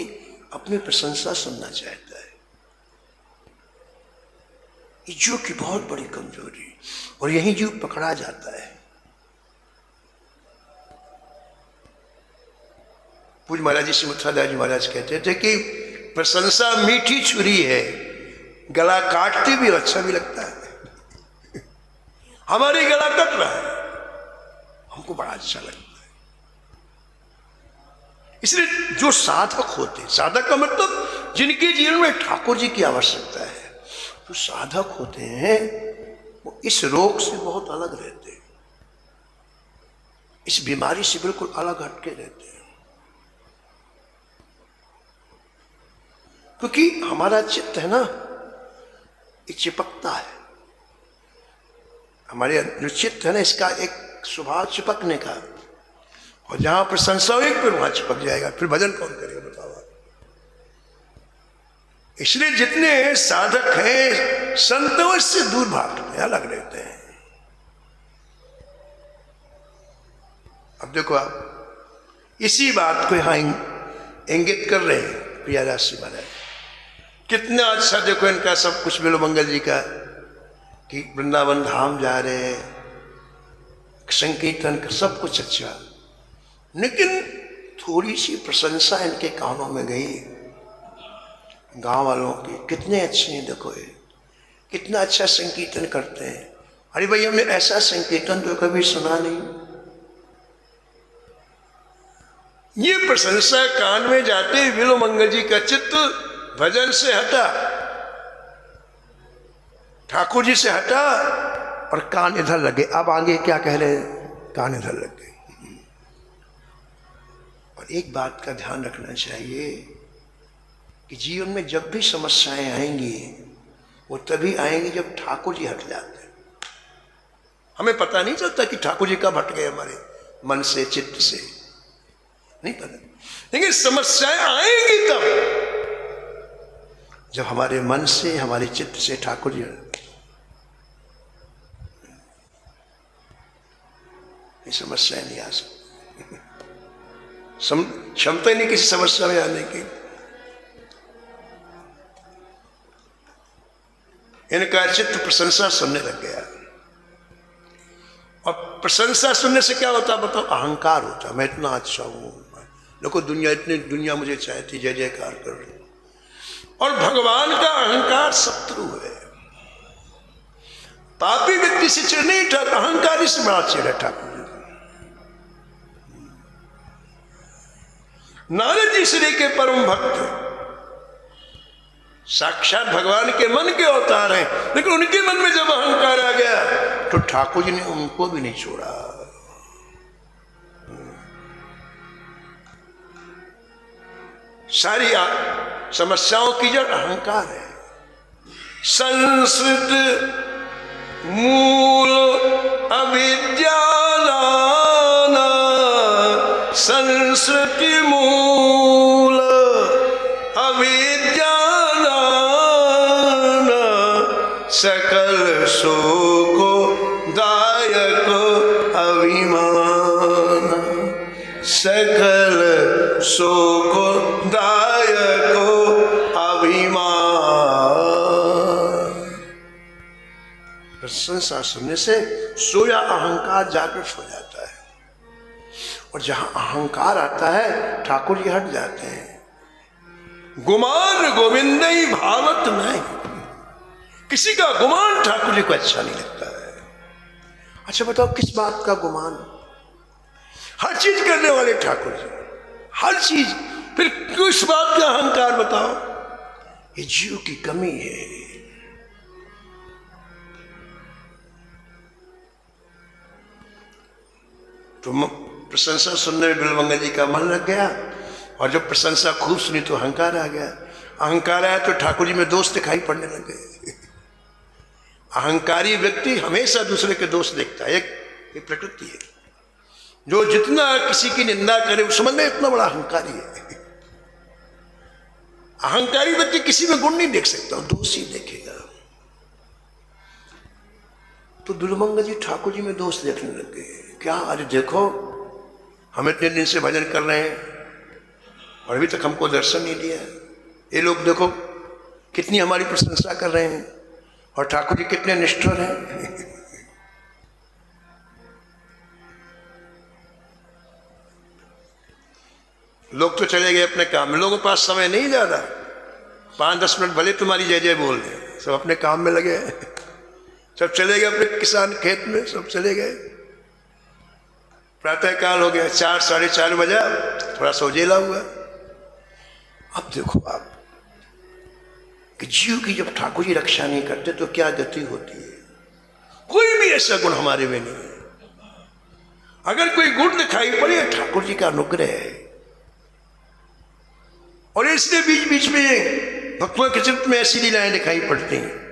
अपनी प्रशंसा सुनना चाहता है। ये जीव की बहुत बड़ी कमजोरी, और यही जीव पकड़ा जाता है। पूज्य महाराज जी श्रीमथुरादास जी महाराज कहते थे कि प्रशंसा मीठी छुरी है, गला काटती भी अच्छा भी लगता है। हमारी गला कट रहा है, हमको बड़ा अच्छा लगता है। इसलिए जो साधक होते, साधक का मतलब जिनके जीवन में ठाकुर जी की आवश्यकता है, जो साधक होते हैं वो इस रोग से बहुत अलग रहते हैं, इस बीमारी से बिल्कुल अलग हटके रहते हैं। क्योंकि हमारा चित्त है ना, ये चिपकता है। हमारे जो चित्त है ना, इसका एक स्वभाव चिपकने का, और जहां प्रशंसा होगी फिर वहां चिपक जाएगा, फिर भजन कौन करेगा बताओ। इसलिए जितने साधक हैं संतों से दूर भागते हैं, अलग रहते हैं। अब देखो आप इसी बात को यहां इंगित कर रहे हैं प्रियादास जी महाराज। कितना अच्छा देखो इनका सब कुछ बिल्वमंगल जी का, कि वृंदावन धाम जा रहे हैं, संकीर्तन का सब कुछ अच्छा, लेकिन थोड़ी सी प्रशंसा इनके कानों में गई गांव वालों की, कितने अच्छे हैं देखो ये, कितना अच्छा संकीर्तन करते हैं। अरे भाई हमने ऐसा संकीर्तन तो कभी सुना नहीं। ये प्रशंसा कान में जाते बिल्वमंगल जी का चित्त भजन से हटा, ठाकुर जी से हटा, और कान इधर लगे। अब आगे क्या कह रहे हैं, कान इधर लग गए। और एक बात का ध्यान रखना चाहिए कि जीवन में जब भी समस्याएं आएंगी वो तभी आएंगी जब ठाकुर जी हट जाते हैं। हमें पता नहीं चलता कि ठाकुर जी कब हट गए हमारे मन से, चित्त से, नहीं पता। लेकिन समस्याएं आएंगी तब जब हमारे मन से, हमारे चित्त से ठाकुर जी, ये समस्याएं नहीं आ सकती। क्षमता ही नहीं किसी समस्या में आने की। इनका चित्त प्रशंसा सुनने लग गया, और प्रशंसा सुनने से क्या होता बताओ, अहंकार होता। मैं इतना अच्छा हूं, देखो दुनिया, इतनी दुनिया मुझे चाहती, जय जयकार कर रही। और भगवान का अहंकार शत्रु है। पापी व्यक्ति से चिढ़ नहीं, अहंकारी से बड़ा चिढ़ है ठाकुर जी। नारद जी श्री के परम भक्त, साक्षात भगवान के मन के अवतार हैं, लेकिन उनके मन में जब अहंकार आ गया तो ठाकुर जी ने उनको भी नहीं छोड़ा। सारी समस्याओं की जड़ अहंकार है। संस्कृत मूल अविद्याना, संस्कृति मूल अविद्याना, सकल शोको दायक अभिमान, सकल शोको दायक अभिमान। प्रशंसा सुनने से सोया अहंकार जागृत हो जाता है, और जहां अहंकार आता है ठाकुर जी हट जाते हैं। गुमान गोविंद ही भावत नहीं, किसी का गुमान ठाकुर जी को अच्छा नहीं लगता है। अच्छा बताओ किस बात का गुमान? हर चीज करने वाले ठाकुर जी, हर चीज, फिर किस बात का अहंकार बताओ? ये जीव की कमी है। तो प्रशंसा सुनने में बिल्वमंगल जी का मन लग गया, और जब प्रशंसा खूब सुनी तो अहंकार आ गया। अहंकार आया तो ठाकुर जी में दोष दिखाई पड़ने लग गए। अहंकारी व्यक्ति हमेशा दूसरे के दोष देखता है, एक प्रकृति है। जो जितना किसी की निंदा करे उस समझ में इतना बड़ा अहंकारी है। अहंकारी व्यक्ति किसी में गुण नहीं देख सकता, दोष ही देखेगा। तो बिल्वमंगल जी ठाकुर जी में दोष देखने लग गए। क्या, अरे देखो हम इतने दिन से भजन कर रहे हैं और अभी तक हमको दर्शन नहीं दिया। ये लोग देखो कितनी हमारी प्रशंसा कर रहे हैं, और ठाकुर जी कितने निष्ठुर हैं। लोग तो चले गए अपने काम में, लोगों के पास समय नहीं ज्यादा, 5-10 मिनट भले तुम्हारी जय जय बोल रहे, सब अपने काम में लगे। सब चले गए अपने किसान खेत में, सब चले गए। प्रातःकाल हो गया, 4 साढ़े 4 बजा, थोड़ा सोजेला हुआ। अब देखो आप कि जीव की जब ठाकुर जी रक्षा नहीं करते तो क्या गति होती है। कोई भी ऐसा गुण हमारे में नहीं है। अगर कोई गुण दिखाई पड़े ठाकुर जी का अनुग्रह है। और इसलिए बीच बीच में भक्तों के चित्त में ऐसी लीलाएं दिखाई पड़ती हैं।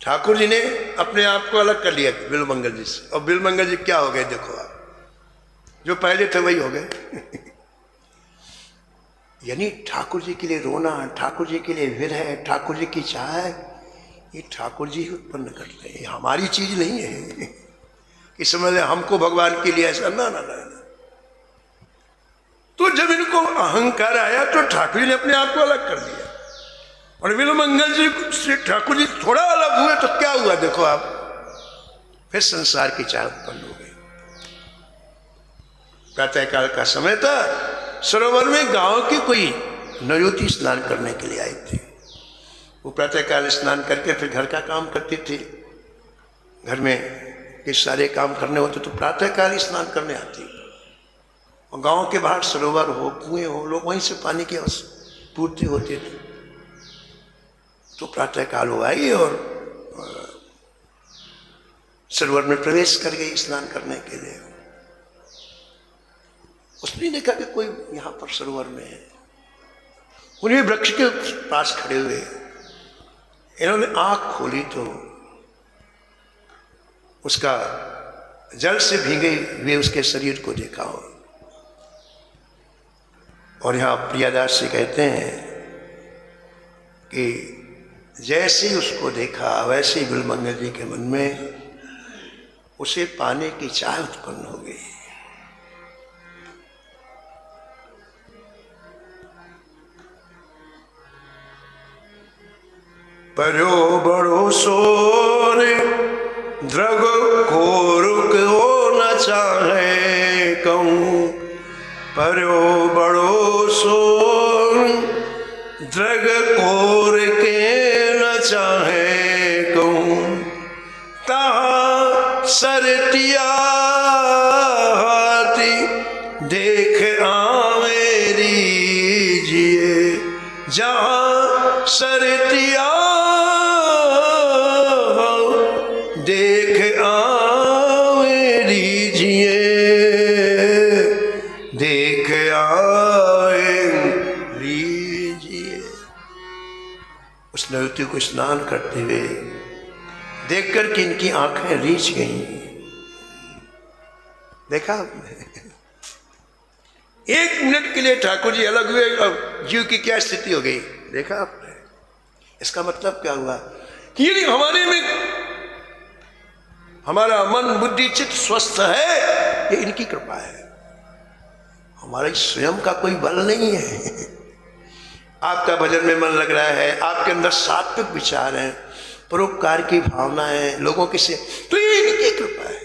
ठाकुर जी ने अपने आप को अलग कर लिया बिल्वमंगल जी से, और बिल्वमंगल जी क्या हो गए देखो आप, जो पहले थे वही हो गए। यानी ठाकुर जी के लिए रोना, ठाकुर जी के लिए विरह, ठाकुर जी की चाह, ये ठाकुर जी ही उत्पन्न करते हैं, हमारी चीज नहीं है कि समझ हमको भगवान के लिए ऐसा, ना ना ना। तो जब इनको अहंकार आया तो ठाकुर जी ने अपने आप को अलग कर दिया, और बिल्वमंगल जी से ठाकुर जी थोड़ा अलग हुए तो क्या हुआ देखो आप, फिर संसार की चाह उत्पन्न हो गई। प्रातःकाल का समय था, सरोवर में गांव की कोई नवयुवती स्नान करने के लिए आई थी। वो प्रातःकाल स्नान करके फिर घर का काम करती थी। घर में के सारे काम करने होते तो प्रातःकाल स्नान करने आती। और गांव के बाहर सरोवर हो, कुएं हो, लोग वहीं से पानी की पूर्ति होती थी। तो प्रातःकाल वो आई और सरोवर में प्रवेश कर गई स्नान करने के लिए। उसने देखा कि कोई यहां पर सरोवर में है। उन्हें वृक्ष के पास खड़े हुए इन्होंने आंख खोली तो उसका जल से भीगे हुए उसके शरीर को देखा। और यहां प्रियादास जी कहते हैं कि जैसे ही उसको देखा वैसे ही बिल्वमंगल जी के मन में उसे पाने की चाह उत्पन्न हो गई। पर्यो बड़ो सोर द्रग को रुक हो न चाहे कहूँ, पर्यो बड़ो सोर द्रग कोर के न चाहे कहूँ, ताहा सरतिया हाथी देख आवेरी जिए, जहाँ सरतिया देख आवे लीजिए, देख आवे लीजिए। उस नवयुवती को स्नान करते हुए देखकर कि इनकी आंखें रीझ गई। देखा एक मिनट के लिए ठाकुर जी अलग हुए और जीव की क्या स्थिति हो गई, देखा आपने। इसका मतलब क्या हुआ कि यदि हमारे में हमारा मन बुद्धि चित्त स्वस्थ है, ये इनकी कृपा है, हमारे स्वयं का कोई बल नहीं है। आपका भजन में मन लग रहा है, आपके अंदर सात्विक विचार है, परोपकार की भावना है लोगों के से, तो ये इनकी कृपा है।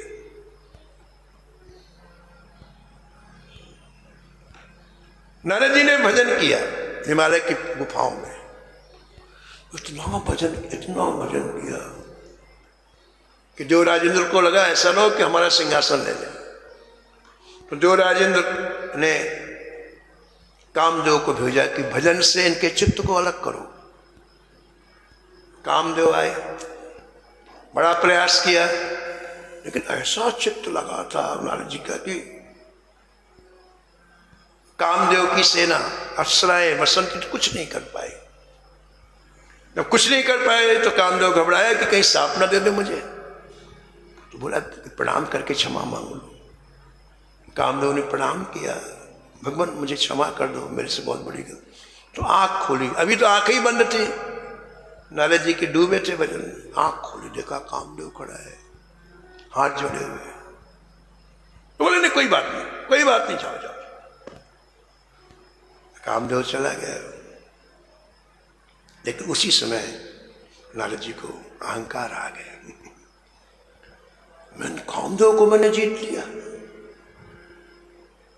नारद जी ने भजन किया हिमालय की गुफाओं में, इतना भजन किया कि देव राजेंद्र को लगा ऐसा ना हो कि हमारा सिंहासन ले ले। तो देव राजेंद्र ने कामदेव को भेजा कि भजन से इनके चित्त को अलग करो। कामदेव आए, बड़ा प्रयास किया, लेकिन ऐसा चित्त लगा था नारद जी का कि कामदेव की सेना अप्सराएं बसंती कुछ नहीं कर पाई। जब कुछ नहीं कर पाए तो कामदेव घबराया कि कहीं सांप न दे दे मुझे। तो बोला प्रणाम करके क्षमा मांग लो। कामदेव ने प्रणाम किया, भगवान मुझे क्षमा कर दो, मेरे से बहुत बड़ी गलती। तो आंख खोली, अभी तो आंखें ही बंद थी, नारद जी के डूबे थे भजन में। आंख खोली, देखा कामदेव खड़ा है हाथ जोड़े हुए। तो बोले नहीं कोई बात नहीं, जाओ जाओ। कामदेव चला गया। लेकिन उसी समय नारद जी को अहंकार आ गया, मैंने कामदेव को मैंने जीत लिया।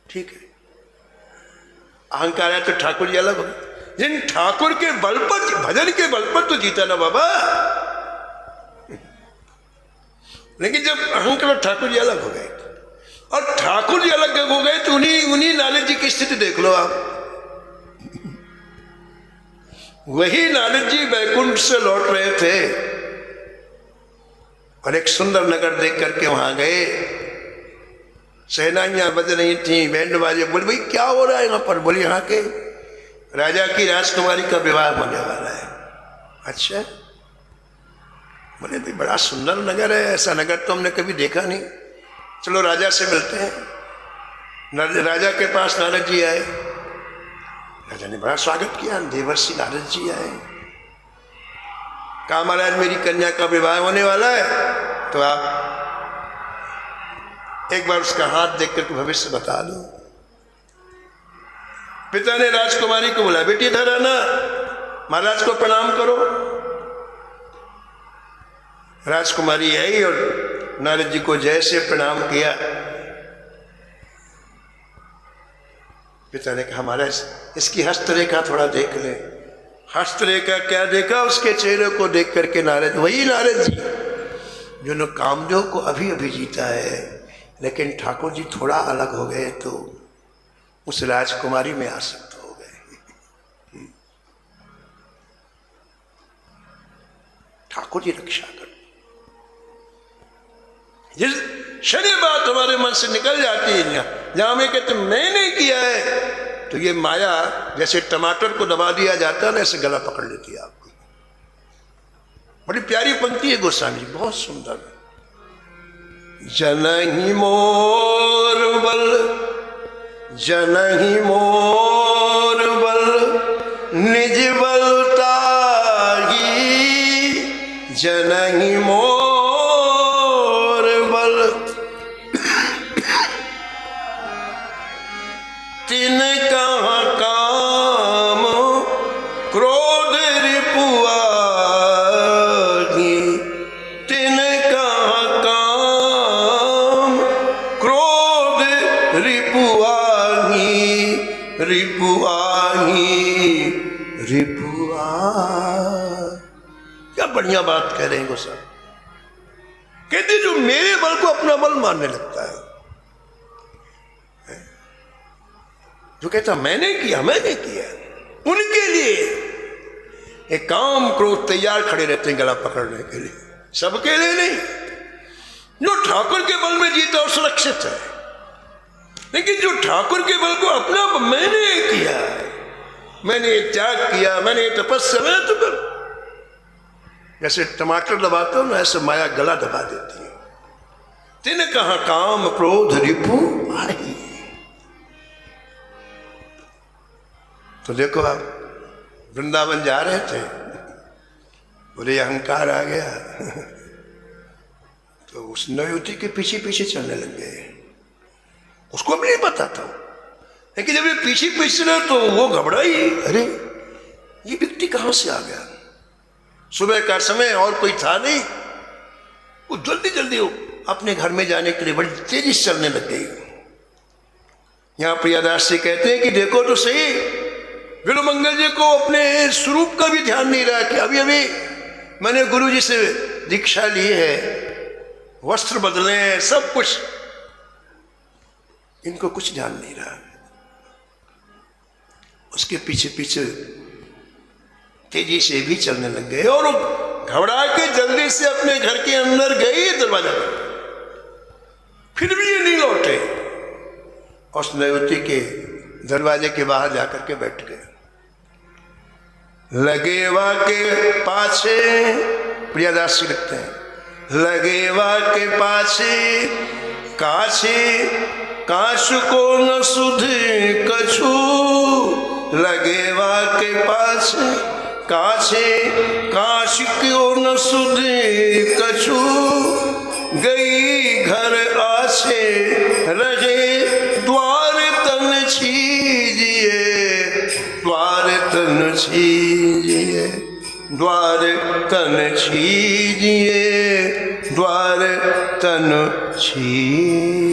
ठीक है, अहंकार है तो ठाकुर जी अलग हो गए। जिन ठाकुर के बल पर, भजन के बल पर तो जीता ना बाबा। लेकिन जब अहंकार और ठाकुर जी अलग हो गए, और ठाकुर जी अलग हो गए, तो उन्हीं नारद जी की स्थिति देख लो आप। वही नारद जी बैकुंठ से लौट रहे थे और एक सुंदर नगर देख करके वहां गए। सेनाइयां बज रही थी, बैंड बाजे। बोले भाई क्या हो रहा है यहाँ पर? बोले यहाँ के राजा की राजकुमारी का विवाह होने वाला है। अच्छा। बोले भाई बड़ा सुंदर नगर है, ऐसा नगर तो हमने कभी देखा नहीं, चलो राजा से मिलते हैं। राजा के पास नारद जी आए। राजा ने बड़ा स्वागत किया, देवर्षि नारद जी आए। कहा महाराज मेरी कन्या का विवाह होने वाला है, तो आप एक बार उसका हाथ देख करके भविष्य बता दो। पिता ने राजकुमारी को बोला, बेटी इधर आना, महाराज को प्रणाम करो। राजकुमारी आई और नारद जी को जैसे प्रणाम किया। पिता ने कहा महाराज इसकी हस्तरेखा थोड़ा देख ले। हस्तरेखा क्या देखा? उसके चेहरे को देख करके नारद, वही नारद जी जो कामदेव को अभी अभी जीता है, लेकिन ठाकुर जी थोड़ा अलग हो गए तो उस राजकुमारी में आसक्त हो गए। ठाकुर जी रक्षा कर। जिस क्षण बात हमारे मन से निकल जाती है, जहां हमें कहते मैंने किया है, तो ये माया जैसे टमाटर को दबा दिया जाता है ना, ऐसे गला पकड़ लेती है आपको। बड़ी प्यारी पंक्ति है गोस्वामी जी, बहुत सुंदर। जनहि मोर बल, जनहि मोर बल, निज बलता ही, जनहि मोर बल, तिन कहाँ काम क्रोध रिपुआ, तिन कहाँ काम क्रोध रिपुआही, रिपुआही, रिपुआ। क्या बढ़िया बात कह रहे हैं गोसाई। कहते जो मेरे बल को अपना बल मानने लगता है, जो कहता मैंने किया, मैंने किया, उनके लिए एक काम क्रोध तैयार खड़े रहते हैं गला पकड़ने के लिए, सबके लिए नहीं। जो ठाकुर के बल में जीता और सुरक्षित है, लेकिन जो ठाकुर के बल को अपना मैंने किया, मैंने त्याग किया, मैंने तपस्या, मैं तो कर, जैसे टमाटर दबाते हो ना, ऐसे माया गला दबा देती है। तिन कहाँ काम क्रोध रिपु आई। तो देखो आप वृंदावन जा रहे थे, बोले अहंकार आ गया तो उस नवयुवती के पीछे पीछे चलने लग गए। उसको भी नहीं पता था, लेकिन जब ये पीछे पीछे चले तो वो घबराई, अरे ये व्यक्ति कहां से आ गया। सुबह का समय और कोई था नहीं, वो जल्दी जल्दी अपने घर में जाने के लिए बड़ी तेजी से चलने लग गई। यहां प्रियादास जी कहते हैं कि देखो तो सही, विलुमंगल जी को अपने स्वरूप का भी ध्यान नहीं रहा कि अभी अभी मैंने गुरु जी से दीक्षा ली है, वस्त्र बदले हैं, सब कुछ, इनको कुछ ध्यान नहीं रहा। उसके पीछे पीछे तेजी से भी चलने लग गए और घबरा के जल्दी से अपने घर के अंदर गई दरवाजा पर, फिर भी ये नहीं लौटे। उस नवयुवती के दरवाजे के बाहर जाकर के बैठ गए। लगेवा के पाछे, प्रियादास जी लिखते हैं, लगेवा के पाछे काछे काश को न सुध कछु, लगेवा के पाछे काछे काश को न सुध कछु, गई घर आछे रहे द्वार तन छीजिए, द्वार तन छीजिए, द्वार तन छीजिए, द्वार तन छीजिए।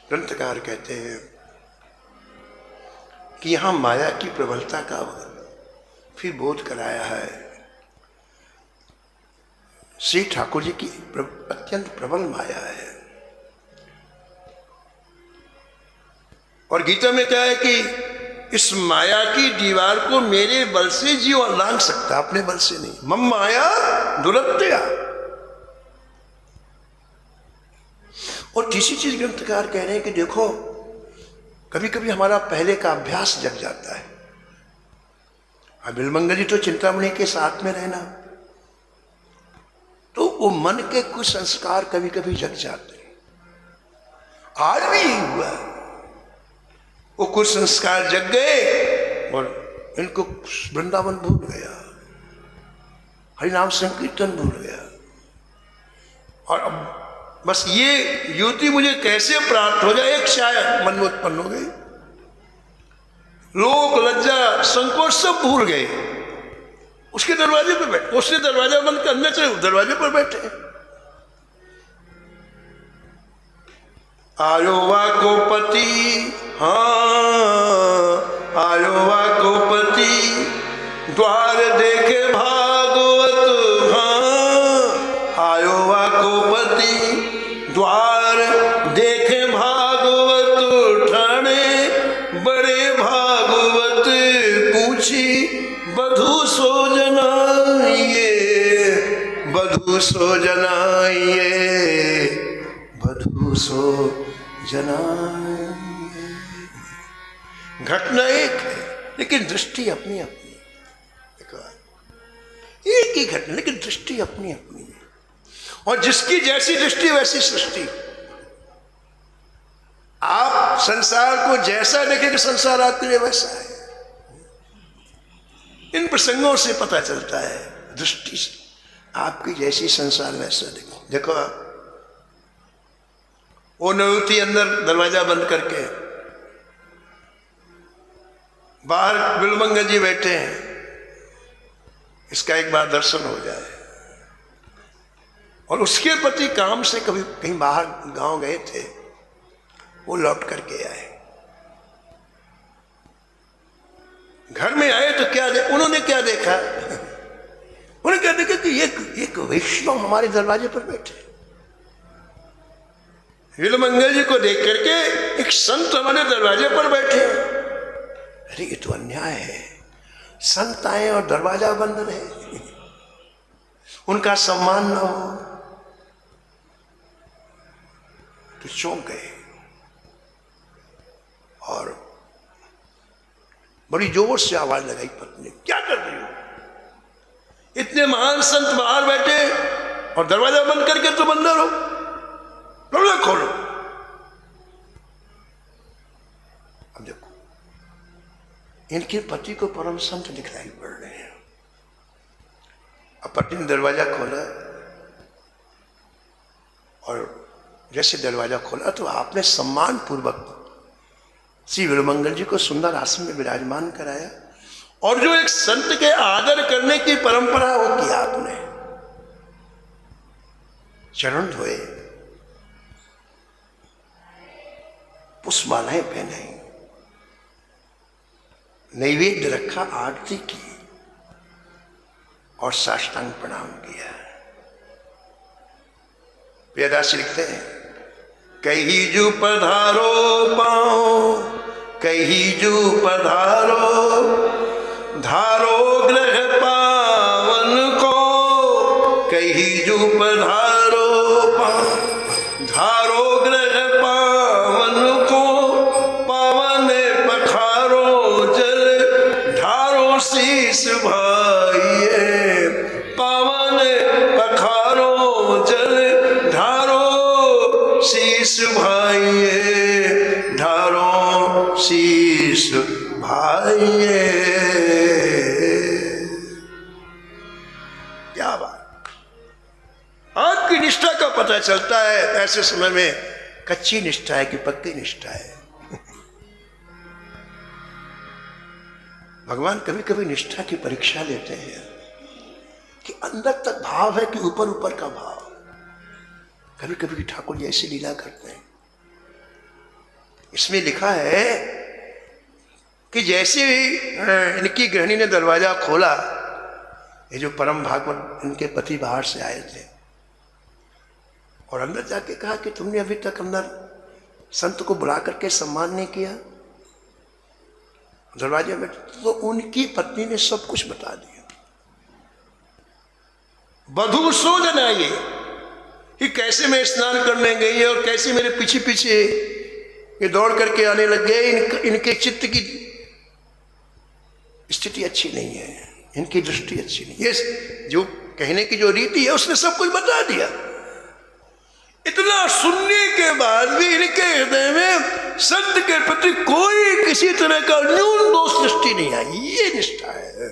ग्रंथकार कहते हैं कि यहां माया की प्रबलता का फिर बोध कराया है। श्री ठाकुर जी की अत्यंत प्रबल माया है। और गीता में क्या है कि इस माया की दीवार को मेरे बल से जीव लांघ सकता, अपने बल से नहीं। मम माया दुरत्या। और तीसरी चीज ग्रंथकार कह रहे हैं कि देखो, कभी कभी हमारा पहले का अभ्यास जग जाता है। अब बिलमंगल जी तो चिंतामणि के साथ में रहना, तो वो मन के कुछ संस्कार कभी कभी जग जाते हैं। आज भी यही हुआ, वो कुछ संस्कार जग गए और इनको वृंदावन भूल गया, हरिनाम संकीर्तन भूल गया। और अब बस ये युवती मुझे कैसे प्राप्त हो जाए, एक शायद मन में उत्पन्न हो गई। लोक लज्जा संकोच सब भूल गए, उसके दरवाजे पर बैठे। उसने दरवाजा बंद करने से दरवाजे पर बैठे। आयो वा को पति, हाँ आयो वा को पति, द्वार देखे भागवत, हाँ आयो वा को पति, द्वार देखे भागवत, ठाणे बड़े भागवत, पूछी बधु सो जनाइए, बधु सो जनाइए, बधु सो जनाइए। घटना एक है लेकिन दृष्टि अपनी अपनी। एक ही घटना लेकिन दृष्टि अपनी अपनी है। और जिसकी जैसी दृष्टि वैसी सृष्टि। आप संसार को जैसा देखेंगे संसार आपके लिए वैसा है। इन प्रसंगों से पता चलता है, दृष्टि से आपकी जैसी संसार वैसा देखो। देखो आप, वो नवती अंदर दरवाजा बंद करके, बाहर बिलमंगल जी बैठे हैं, इसका एक बार दर्शन हो जाए। और उसके पति काम से कभी कहीं बाहर गांव गए थे, वो लौट करके आए। घर में आए तो क्या उन्होंने क्या देखा? उन्होंने क्या देखा कि एक वैष्णव हमारे दरवाजे पर बैठे। बिलमंगल जी को देख करके एक संत हमारे दरवाजे पर बैठे। अरे ये तो अन्याय है, संत आए और दरवाजा बंद रहे, उनका सम्मान न हो। तो चौंक गए और बड़ी जोर से आवाज लगाई पत्नी, क्या कर रही हो? इतने महान संत बाहर बैठे और दरवाजा बंद करके तुम अंदर हो, दरवाजा खोलो। अब देखो, इनके पति को परम संत दिखाई पड़ रहे हैं। अब पति ने दरवाजा खोला और जैसे दरवाजा खोला तो आपने सम्मान पूर्वक श्री बिलमंगल जी को सुंदर आसन में विराजमान कराया। और जो एक संत के आदर करने की परंपरा हो की आपने, चरण धोए, पुष्पमालाएं पहनाई, नैवेद्य रखा, आरती की और साष्टांग प्रणाम किया। प्रियदास लिखते हैं, कहीं जू पधारो पाओ, कहीं जू पधारो, धारो ग्रह पावन को, कहीं जू पधारो पाओ, धारो ग्रह पावन को, पावन पखारो जल, ढारो शीस भाइये, पावन पखारो जल, ढारो शीस भाइये, ढारो शीस भाइये। क्या बात! आपकी निष्ठा का पता चलता है ऐसे समय में, कच्ची निष्ठा है कि पक्की निष्ठा है। भगवान कभी कभी निष्ठा की परीक्षा लेते हैं कि अंदर तक भाव है कि ऊपर ऊपर का भाव। कभी कभी ठाकुर जी ऐसी लीला करते हैं इसमें लिखा है कि जैसे इनकी गृहिणी ने दरवाजा खोला, ये जो परम भागवत इनके पति बाहर से आए थे और अंदर जाके कहा कि तुमने अभी तक अंदर संत को बुला करके सम्मान नहीं किया। दरवाजे में तो उनकी पत्नी ने सब कुछ बता दिया। बधू सो जनाइए कि कैसे मैं स्नान करने गई और कैसे मेरे पीछे पीछे ये दौड़ करके आने लग गए। इनके चित्त की स्थिति अच्छी नहीं है, इनकी दृष्टि अच्छी नहीं। ये जो कहने की जो रीति है उसने सब कुछ बता दिया। इतना सुनने के बाद भी इनके हृदय में संत के प्रति कोई किसी तरह का न्यून दोष दृष्टि नहीं आई। ये निष्ठा है।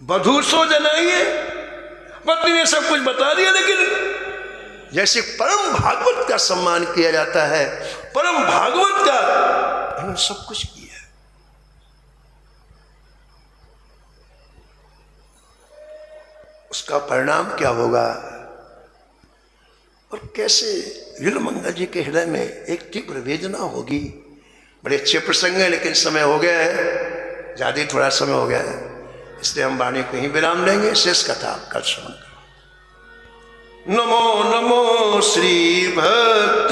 बधू सो जनाइए, पत्नी ने सब कुछ बता दिया, लेकिन जैसे परम भागवत का सम्मान किया जाता है, परम भागवत का इन्होंने सब कुछ किया। उसका परिणाम क्या होगा और कैसे नीलमंगल जी के हृदय में एक तीव्र वेदना होगी। बड़े अच्छे प्रसंग है, लेकिन समय हो गया है, ज्यादा थोड़ा समय हो गया है, इसलिए हम वाणी को ही विराम लेंगे। शेष कथा कल श्रवण करो। नमो नमो श्री भक्त